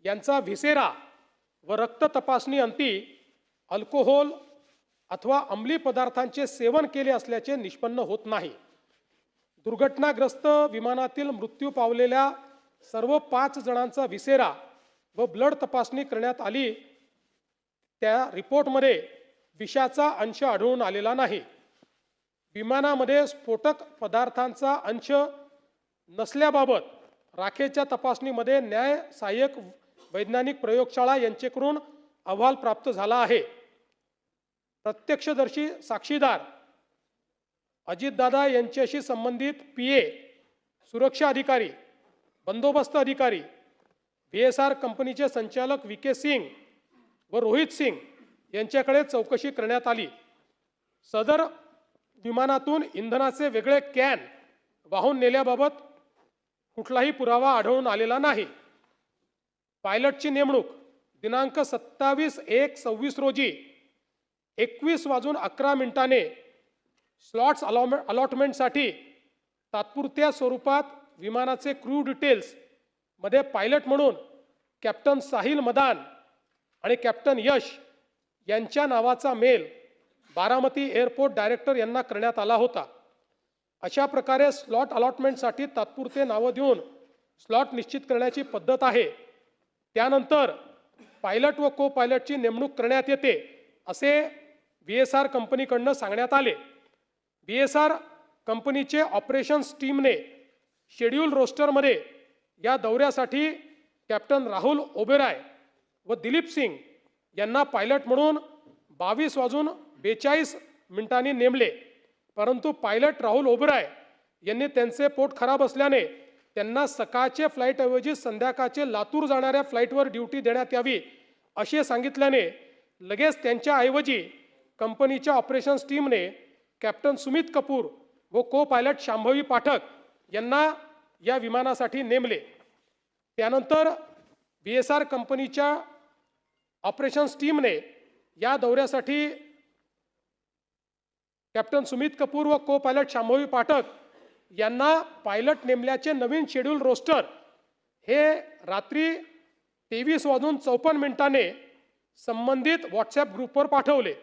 यांचा व्हिसेरा व रक्त तपासणी अंती अल्कोहोल अथवा अंमली पदार्थांचे सेवन केले असल्याचे निष्पन्न होत नाही। दुर्घटनाग्रस्त विमानातील मृत्यू पावलेल्या सर्व 5 जणांचा व्हिसेरा व ब्लड तपासणी करण्यात आली। त्या रिपोर्टमध्ये विषाचा अंश आढळून आलेला नाही। विमानामध्ये स्फोटक पदार्थांचा अंश नसल्याबाबत राखेच्या तपासणीमध्ये न्याय सहाय्यक वैज्ञानिक प्रयोगशाळा यांच्याकडून अहवाल प्राप्त झाला आहे। प्रत्यक्षदर्शी साक्षीदार अजितदादा यांच्याशी संबंधित पीए, सुरक्षा अधिकारी, बंदोबस्त अधिकारी, बीएसआर कंपनीचे संचालक वीके सिंग व रोहित सिंग यांच्याकडे चौकशी करण्यात आली। सदर विमानातून इंधनाचे वेगळे कॅन वाहून नेल्याबाबत कुठलाही पुरावा आढळून आलेला नाही। पायलटची नेमणूक दिनांक 27/1/26 रोजी 21:11 स्लॉट्स अलॉटमेंटसाठी तात्पुरत्या स्वरूपात विमानाचे क्रू डिटेल्स मध्ये पायलट म्हणून कॅप्टन साहिल मदान आणि कॅप्टन यश यांच्या नावाचा मेल बारामती एअरपोर्ट डायरेक्टर यांना करण्यात आला होता। अशा प्रकारे स्लॉट अलॉटमेंटसाठी तात्पुरते नावं देऊन स्लॉट निश्चित करण्याची पद्धत आहे। त्यानंतर पायलट व को पायलटची नेमणूक करण्यात येते असे बीएसआर कंपनीकडून सांगण्यात आले। बीएसआर कंपनीचे ऑपरेशन्स टीमने शेड्यूल रोस्टरमध्ये या दौऱ्यासाठी कॅप्टन राहुल ओबेरॉय व दिलीप सिंग यांना पायलट म्हणून 22:42 नेमले, परंतु पायलट राहुल ओबेरॉय यांनी त्यांचे पोट खराब असल्याने त्यांना सकाळचे फ्लाईटऐवजी संध्याकाळचे लातूर जाणाऱ्या फ्लाईटवर ड्युटी देण्यात यावी असे सांगितल्याने लगेच त्यांच्याऐवजी कंपनीच्या ऑपरेशन्स टीमने कॅप्टन सुमित कपूर व को पायलट शांभवी पाठक यांना या विमानासाठी नेमले। त्यानंतर बीएसआर कंपनीच्या ऑपरेशन्स टीमने या दौऱ्यासाठी कॅप्टन सुमित कपूर व को पायलट शांभवी पाठक यांना पायलट नेमल्याचे नवीन शेड्यूल रोस्टर हे रात्री 23:54 संबंधित व्हॉट्सॲप ग्रुपवर पाठवले।